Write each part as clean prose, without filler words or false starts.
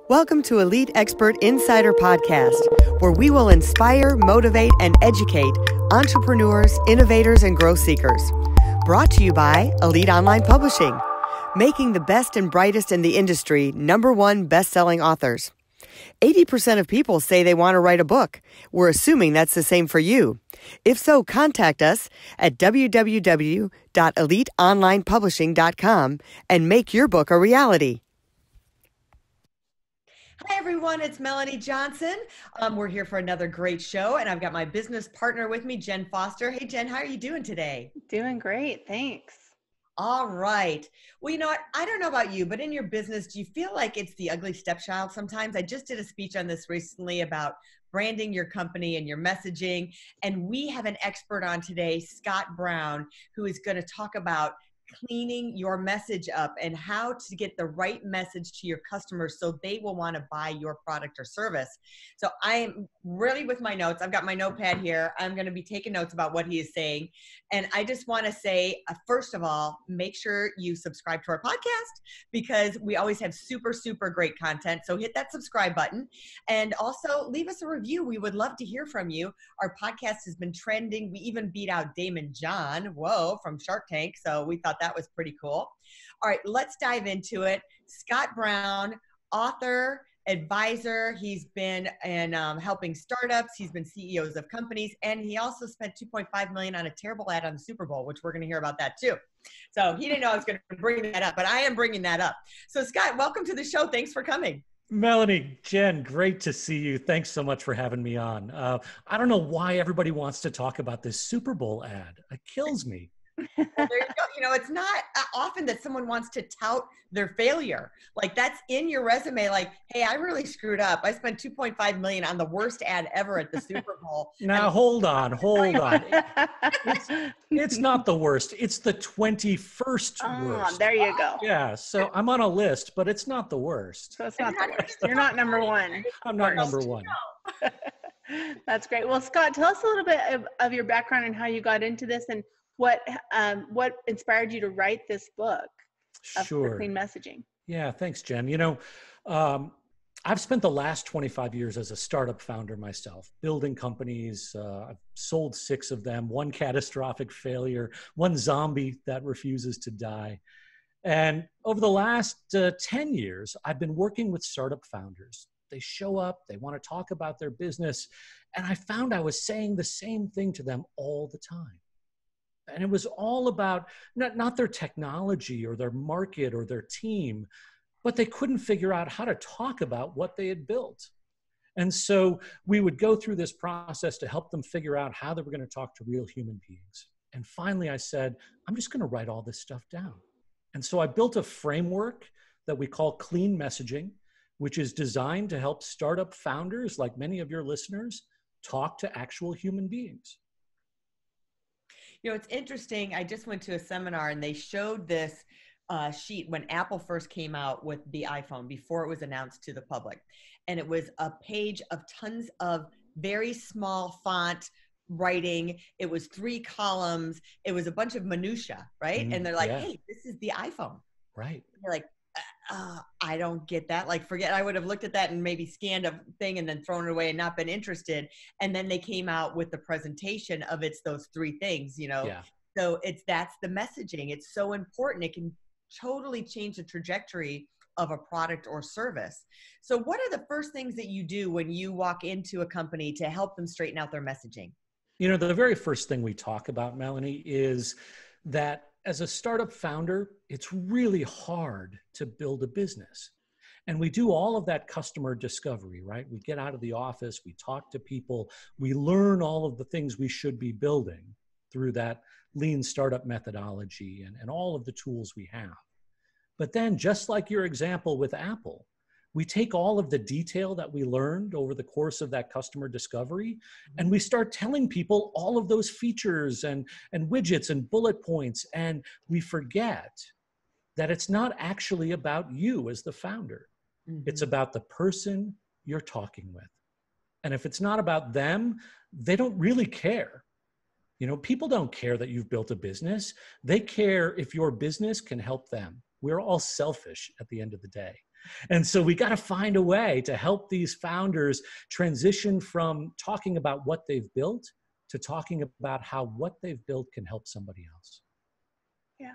Welcome to Elite Expert Insider Podcast, where we will inspire, motivate, and educate entrepreneurs, innovators, and growth seekers. Brought to you by Elite Online Publishing, making the best and brightest in the industry #1 best-selling authors. 80% of people say they want to write a book. We're assuming that's the same for you. If so, contact us at www.eliteonlinepublishing.com and make your book a reality. Hi, everyone. It's Melanie Johnson. We're here for another great show, and I've got my business partner with me, Jen Foster. Hey, Jen, how are you doing today? Doing great. Thanks. All right. Well, you know what? I don't know about you, but in your business, do you feel like it's the ugly stepchild sometimes? I just did a speech on this recently about branding your company and your messaging. And we have an expert on today, Scott Brown, who is going to talk about cleaning your message up and how to get the right message to your customers so they will want to buy your product or service. So I am really with my notes. I've got my notepad here. I'm going to be taking notes about what he is saying. And I just want to say, first of all, make sure you subscribe to our podcast because we always have super, super great content. So hit that subscribe button and also leave us a review. We would love to hear from you. Our podcast has been trending. We even beat out Damon John, from Shark Tank. So we thought that was pretty cool. All right, let's dive into it. Scott Brown, author, advisor. He's been in helping startups. He's been CEOs of companies, and he also spent $2.5 million on a terrible ad on the Super Bowl, which we're going to hear about that too. So he didn't know I was going to bring that up, but I am bringing that up. So Scott, welcome to the show. Thanks for coming. Melanie, Jen, great to see you. Thanks so much for having me on. I don't know why everybody wants to talk about this Super Bowl ad. It kills me. Well, there you go. You know, it's not often that someone wants to tout their failure. Like that's in your resume. Like, hey, I really screwed up. I spent $2.5 million on the worst ad ever at the Super Bowl. Now, hold on. It's not the worst. It's the 21st worst. There you go. Yeah. So I'm on a list, but it's not the worst. So it's not the worst. You're not number one. I'm not number one. That's great. Well, Scott, tell us a little bit of your background and how you got into this and what inspired you to write this book of clean messaging? Yeah, thanks, Jen. You know, I've spent the last 25 years as a startup founder myself, building companies. I've sold 6 of them, 1 catastrophic failure, 1 zombie that refuses to die. And over the last 10 years, I've been working with startup founders. They show up, they want to talk about their business, and I found I was saying the same thing to them all the time. And it was all about not their technology or their market or their team, but they couldn't figure out how to talk about what they had built. And so we would go through this process to help them figure out how they were going to talk to real human beings. And finally, I said, I'm just going to write all this stuff down. And so I built a framework that we call clean messaging, which is designed to help startup founders, like many of your listeners, talk to actual human beings. You know, it's interesting. I just went to a seminar and they showed this sheet when Apple first came out with the iPhone before it was announced to the public. And it was a page of tons of very small font writing. It was 3 columns. It was a bunch of minutia, right? And they're like, hey, this is the iPhone. Right. And you're like, I don't get that. Like, forget, I would have looked at that and maybe scanned a thing and then thrown it away and not been interested. And then they came out with the presentation of it's those 3 things, you know? Yeah. So that's the messaging. It's so important. It can totally change the trajectory of a product or service. So what are the first things that you do when you walk into a company to help them straighten out their messaging? You know, the very first thing we talk about, Melanie, is that as a startup founder, it's really hard to build a business. And we do all of that customer discovery, right? We get out of the office, we talk to people, we learn all of the things we should be building through that lean startup methodology and all of the tools we have. But then, just like your example with Apple, we take all of the detail that we learned over the course of that customer discovery, and we start telling people all of those features and widgets and bullet points, and we forget that it's not actually about you as the founder. It's about the person you're talking with. And if it's not about them, they don't really care. You know, people don't care that you've built a business. They care if your business can help them. We're all selfish at the end of the day. And so we got to find a way to help these founders transition from talking about what they've built to talking about how what they've built can help somebody else. Yeah.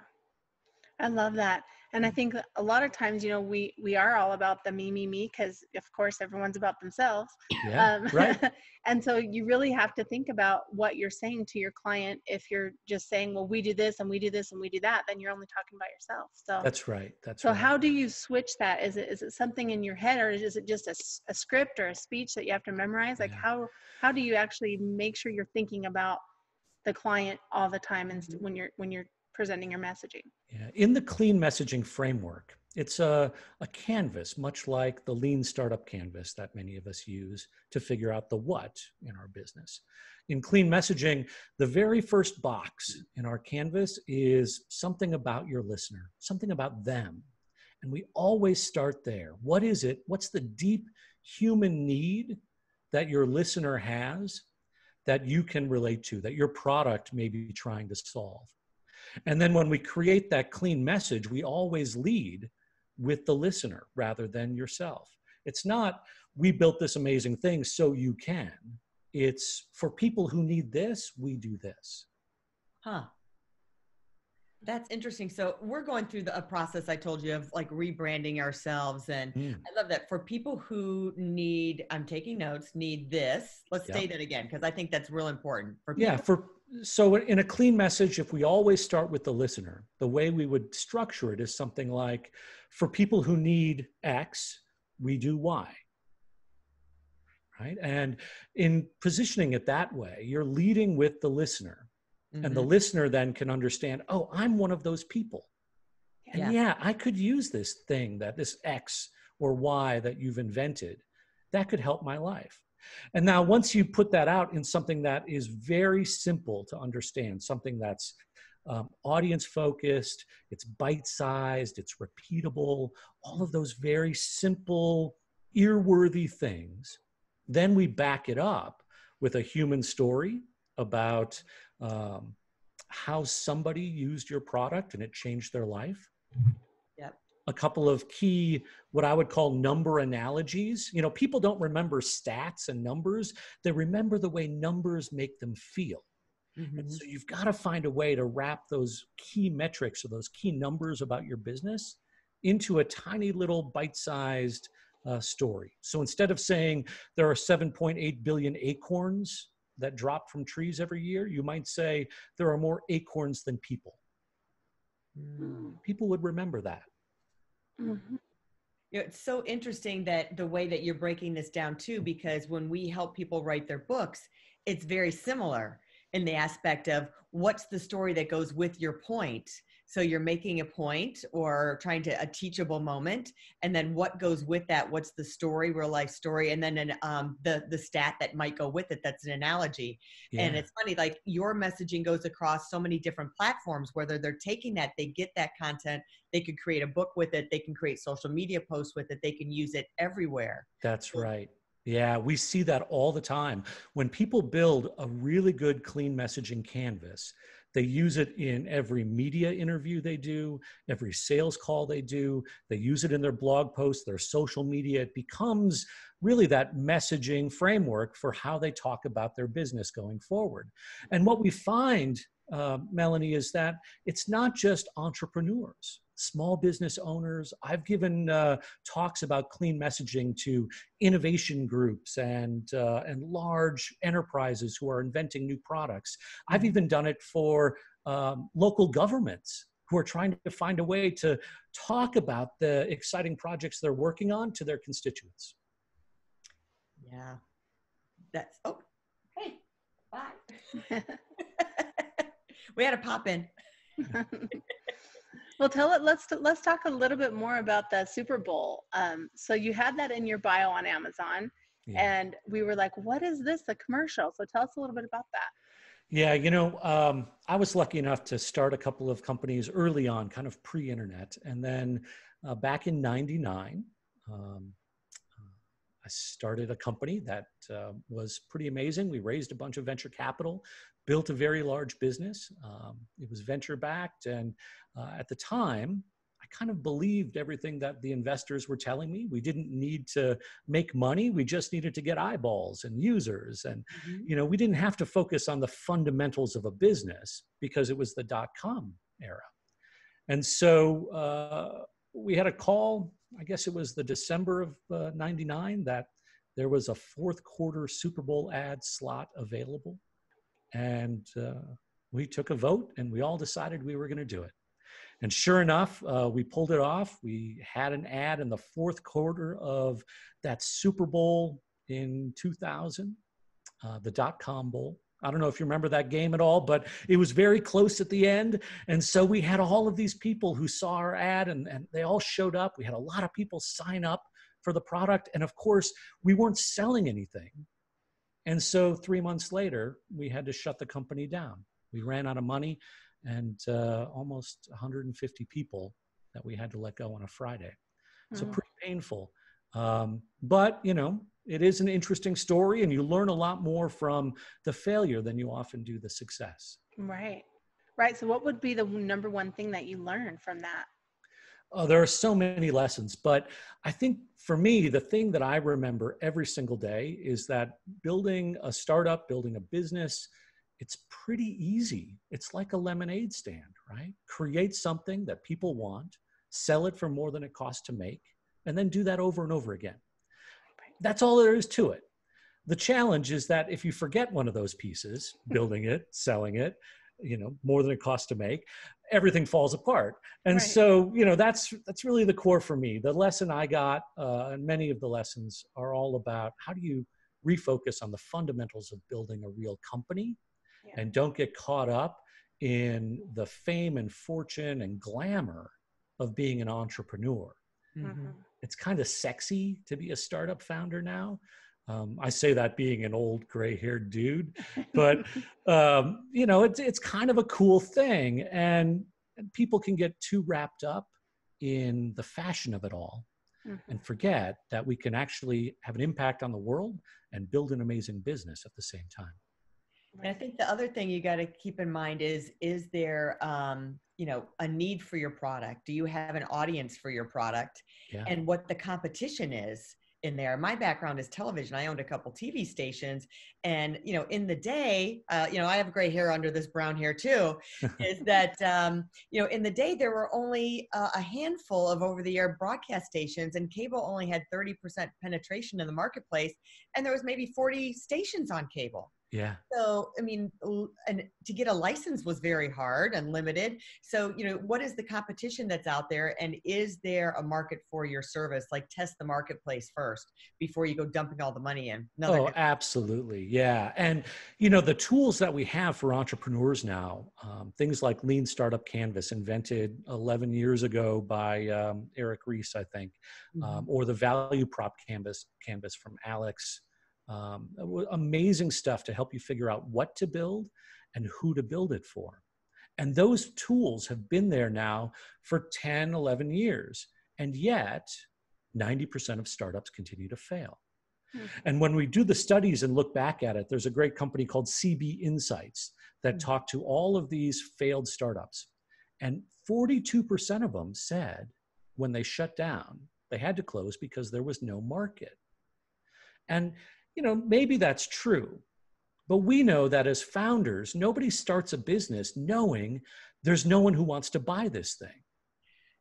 I love that. And I think a lot of times, we are all about the me, because of course everyone's about themselves. Yeah, right. And so you really have to think about what you're saying to your client. If you're just saying, well, we do this and we do this and we do that, then you're only talking about yourself. So that's right. So how do you switch that? Is it something in your head, or is it just a script or a speech that you have to memorize? Like how do you actually make sure you're thinking about the client all the time and when you're presenting your messaging? Yeah. In the clean messaging framework, it's a canvas, much like the lean startup canvas that many of us use to figure out the what in our business. In clean messaging, the very first box in our canvas is something about your listener, something about them. And we always start there. What is it? What's the deep human need that your listener has that you can relate to, that your product may be trying to solve? And then when we create that clean message, we always lead with the listener rather than yourself. It's not, we built this amazing thing so you can. It's for people who need this, we do this. Huh. That's interesting. So we're going through a process I told you of like rebranding ourselves. And I love that for people who need, I'm taking notes, need this. Let's say that again, because I think that's real important. For people. So in a clean message, if we always start with the listener, the way we would structure it is something like, for people who need X, we do Y. Right? And in positioning it that way, you're leading with the listener. And the listener then can understand, oh, I'm one of those people. And I could use this thing, this X or Y that you've invented. That could help my life. And now once you put that out in something that is very simple to understand, something that's audience focused, it's bite-sized, it's repeatable, all of those very simple, earworthy things, then we back it up with a human story about how somebody used your product and it changed their life. Yep. A couple of key, what I would call number analogies. People don't remember stats and numbers. They remember the way numbers make them feel. And so you've got to find a way to wrap those key metrics or those key numbers about your business into a tiny little bite-sized story. So instead of saying there are 7.8 billion acorns that drop from trees every year, you might say there are more acorns than people. People would remember that. It's so interesting that the way that you're breaking this down too, because when we help people write their books, it's very similar in the aspect of what's the story that goes with your point. So you're making a point or trying to a teachable moment, and then what goes with that? What's the story, real life story, and then the stat that might go with it. That's an analogy. And it's funny, like your messaging goes across so many different platforms. Whether they're taking that, they get that content, they could create a book with it, they can create social media posts with it, they can use it everywhere. That's right. Yeah, we see that all the time. When people build a really good clean messaging canvas, they use it in every media interview they do, every sales call they do. They use it in their blog posts, their social media. It becomes really that messaging framework for how they talk about their business going forward. And what we find, Melanie, is that it's not just entrepreneurs, small business owners. I've given talks about clean messaging to innovation groups and large enterprises who are inventing new products. I've even done it for local governments who are trying to find a way to talk about the exciting projects they're working on to their constituents. Yeah, that's, oh, hey, bye. We had to pop in. Well, let's talk a little bit more about the Super Bowl. So you had that in your bio on Amazon, and we were like, what is this, a commercial? So tell us a little bit about that. Yeah, I was lucky enough to start a couple of companies early on, kind of pre-internet. And then back in '99, I started a company that was pretty amazing. We raised a bunch of venture capital, built a very large business. It was venture backed. And at the time, I kind of believed everything that the investors were telling me. We didn't need to make money. We just needed to get eyeballs and users. And, we didn't have to focus on the fundamentals of a business because it was the .com era. And so we had a call, I guess it was the December of 99, that there was a fourth quarter Super Bowl ad slot available. And we took a vote and we all decided we were going to do it. And sure enough, we pulled it off. We had an ad in the fourth quarter of that Super Bowl in 2000, the .com Bowl. I don't know if you remember that game at all, but it was very close at the end. And so we had all of these people who saw our ad and they all showed up. We had a lot of people sign up for the product. And of course, we weren't selling anything. And so 3 months later, we had to shut the company down. We ran out of money and almost 150 people that we had to let go on a Friday. So pretty painful. But, it is an interesting story and you learn a lot more from the failure than you often do the success. Right. Right. So what would be the number one thing that you learned from that? Oh, there are so many lessons, but I think for me, the thing that I remember every single day is that building a startup, building a business, it's pretty easy. It's like a lemonade stand, right? Create something that people want, sell it for more than it costs to make, and then do that over and over again. That's all there is to it. The challenge is that if you forget one of those pieces, building it, selling it, more than it costs to make, everything falls apart. And so, that's really the core for me. The lesson I got, and many of the lessons are all about how do you refocus on the fundamentals of building a real company and don't get caught up in the fame and fortune and glamour of being an entrepreneur. It's kind of sexy to be a startup founder now. I say that being an old gray-haired dude, but it's kind of a cool thing, and people can get too wrapped up in the fashion of it all and forget that we can actually have an impact on the world and build an amazing business at the same time. And I think the other thing you got to keep in mind is there, a need for your product? Do you have an audience for your product? Yeah. And what the competition is in there? My background is television. I owned a couple TV stations, and in the day, I have gray hair under this brown hair too. Is that in the day there were only a handful of over-the-air broadcast stations, and cable only had 30% penetration in the marketplace, and there was maybe 40 stations on cable. Yeah. So, and to get a license was very hard and limited. So, what is the competition that's out there? And is there a market for your service? Like, test the marketplace first before you go dumping all the money in. Absolutely. Yeah. And, the tools that we have for entrepreneurs now, things like Lean Startup Canvas, invented 11 years ago by Eric Ries, I think, or the Value Prop Canvas from Alex. Amazing stuff to help you figure out what to build and who to build it for. And those tools have been there now for 10, 11 years. And yet 90% of startups continue to fail. And when we do the studies and look back at it, there's a great company called CB Insights that talked to all of these failed startups. And 42% of them said when they shut down, they had to close because there was no market. And maybe that's true, but we know that as founders, nobody starts a business knowing there's no one who wants to buy this thing.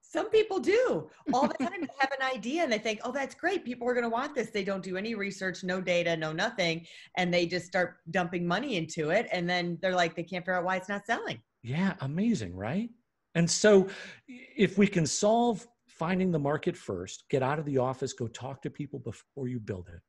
Some people do. All the time they have an idea and they think, oh, that's great. People are going to want this. They don't do any research, no data, no nothing. And they just start dumping money into it. And then they're like, they can't figure out why it's not selling. Yeah. Amazing. Right. And so if we can solve finding the market first, get out of the office, go talk to people before you build it.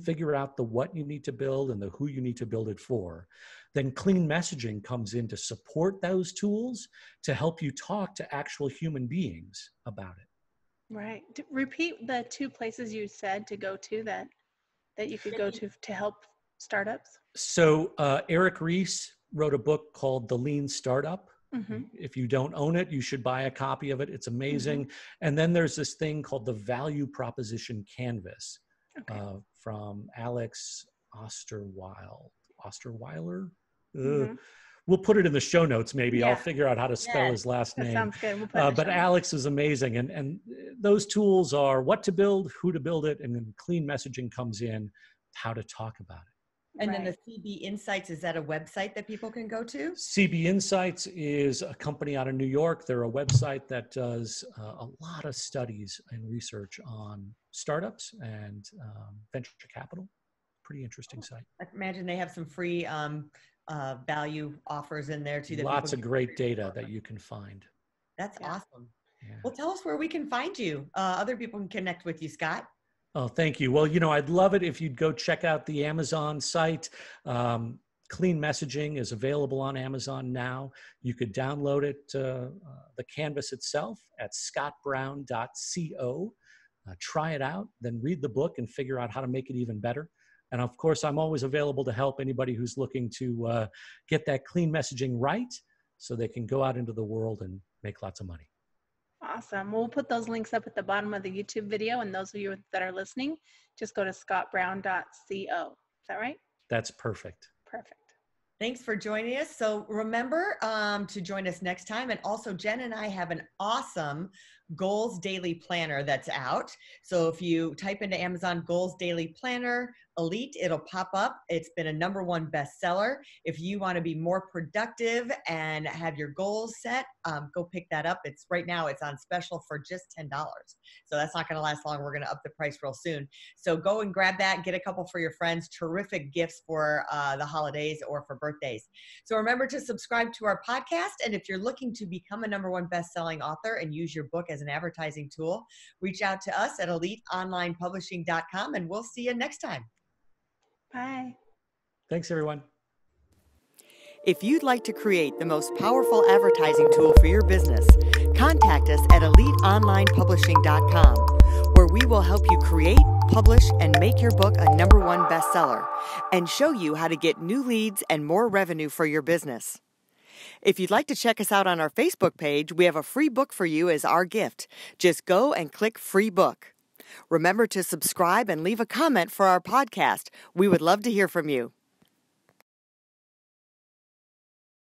Figure out the what you need to build and the who you need to build it for. Then clean messaging comes in to support those tools to help you talk to actual human beings about it. Right. Repeat the two places you said to go to that you could go to help startups. So Eric Ries wrote a book called The Lean Startup. If you don't own it, you should buy a copy of it. It's amazing. And then there's this thing called the Value Proposition Canvas. From Alex Osterweiler, We'll put it in the show notes. Maybe Yeah. I'll figure out how to spell Yes. his last That name. sounds good. We'll put it in the But show notes. Alex is amazing. And those tools are what to build, who to build it, and then clean messaging comes in, how to talk about it. And then the CB Insights, is that a website that people can go to? CB Insights is a company out of New York. They're a website that does a lot of studies and research on startups and venture capital. Pretty interesting site. I imagine they have some free value offers in there too. That Lots people of can great data that you can find. That's Yeah. awesome. Yeah. Well, tell us where we can find you. Other people can connect with you, Scott. Oh, thank you. Well, I'd love it if you'd go check out the Amazon site. Clean Messaging is available on Amazon now. You could download it, the canvas itself at scottbrown.co. Try it out, then read the book and figure out how to make it even better. And of course, I'm always available to help anybody who's looking to get that clean messaging right so they can go out into the world and make lots of money. Awesome. We'll put those links up at the bottom of the YouTube video. And those of you that are listening, just go to scottbrown.co. Is that right? That's perfect. Perfect. Thanks for joining us. So remember to join us next time. And also, Jen and I have an awesome Goals Daily Planner that's out. So if you type into Amazon Goals Daily Planner Elite, it'll pop up. It's been a #1 bestseller. If you want to be more productive and have your goals set, go pick that up. It's right now, it's on special for just $10. So that's not going to last long. We're going to up the price real soon. So go and grab that, get a couple for your friends. Terrific gifts for the holidays or for birthdays. So remember to subscribe to our podcast. And if you're looking to become a #1 best-selling author and use your book as an advertising tool, reach out to us at eliteonlinepublishing.com, and we'll see you next time. Bye. Thanks, everyone. If you'd like to create the most powerful advertising tool for your business, contact us at eliteonlinepublishing.com, where we will help you create, publish, and make your book a #1 bestseller and show you how to get new leads and more revenue for your business. If you'd like to check us out on our Facebook page, we have a free book for you as our gift. Just go and click Free Book. Remember to subscribe and leave a comment for our podcast. We would love to hear from you.